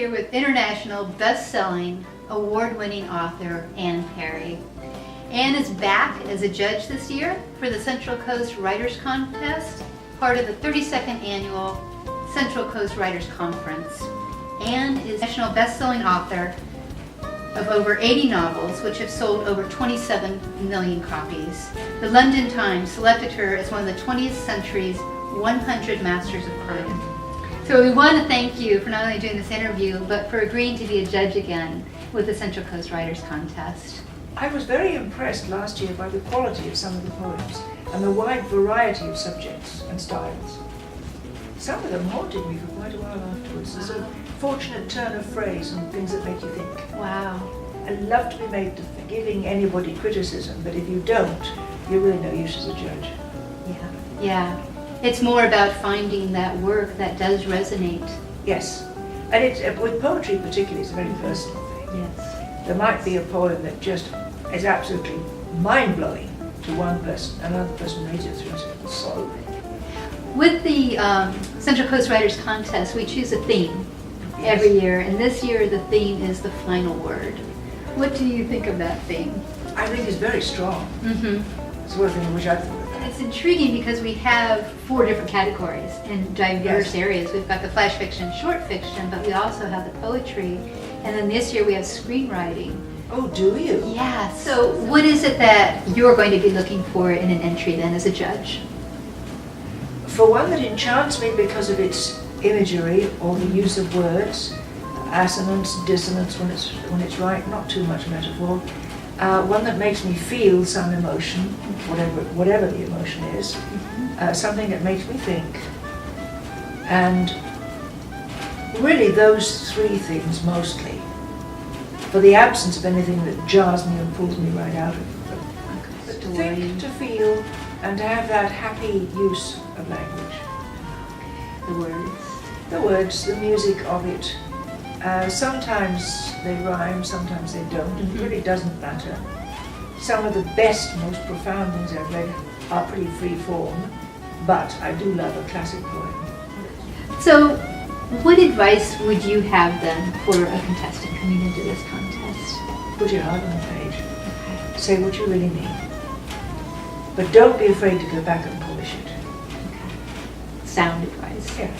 here with international best-selling, award-winning author Anne Perry. Anne is back as a judge this year for the Central Coast Writers Contest, part of the 32nd Annual Central Coast Writers Conference. Anne is a national best-selling author of over 80 novels, which have sold over 27 million copies. The London Times selected her as one of the 20th century's 100 Masters of Crime. So we want to thank you for not only doing this interview, but for agreeing to be a judge again with the Central Coast Writers Contest. I was very impressed last year by the quality of some of the poems and the wide variety of subjects and styles. Some of them haunted me for quite a while afterwards. There's a fortunate turn of phrase and things that make you think. Wow. I love to be made to giving anybody criticism, but if you don't, you're really no use as a judge. Yeah. It's more about finding that work that does resonate. Yes, and with poetry particularly, it's a very personal thing. Yes. There might be a poem that just is absolutely mind-blowing to one person, another person reads it through and says, "It's so." With the Central Coast Writers Contest, we choose a theme every year, and this year the theme is the final word. What do you think of that theme? I think it's very strong. It's one thing which I thought about. It's intriguing because we have 4 different categories in diverse areas. We've got the flash fiction, short fiction, but we also have the poetry, and then this year we have screenwriting. Oh, do you? Yeah, so what is it that you're going to be looking for in an entry then as a judge? For one that enchants me because of its imagery or the use of words, assonance, dissonance when it's right, not too much metaphor. One that makes me feel some emotion, whatever the emotion is, something that makes me think. And really those 3 things mostly, for the absence of anything that jars me and pulls me right out of them. But to think, to feel, and to have that happy use of language. The words. The words, the music of it. Sometimes they rhyme, sometimes they don't. It really doesn't matter. Some of the best, most profound things I've read are pretty free form, but I do love a classic poem. So, what advice would you have then for a contestant coming into this contest? Put your heart on the page. Say what you really mean. But don't be afraid to go back and polish it. Sound advice. Yeah.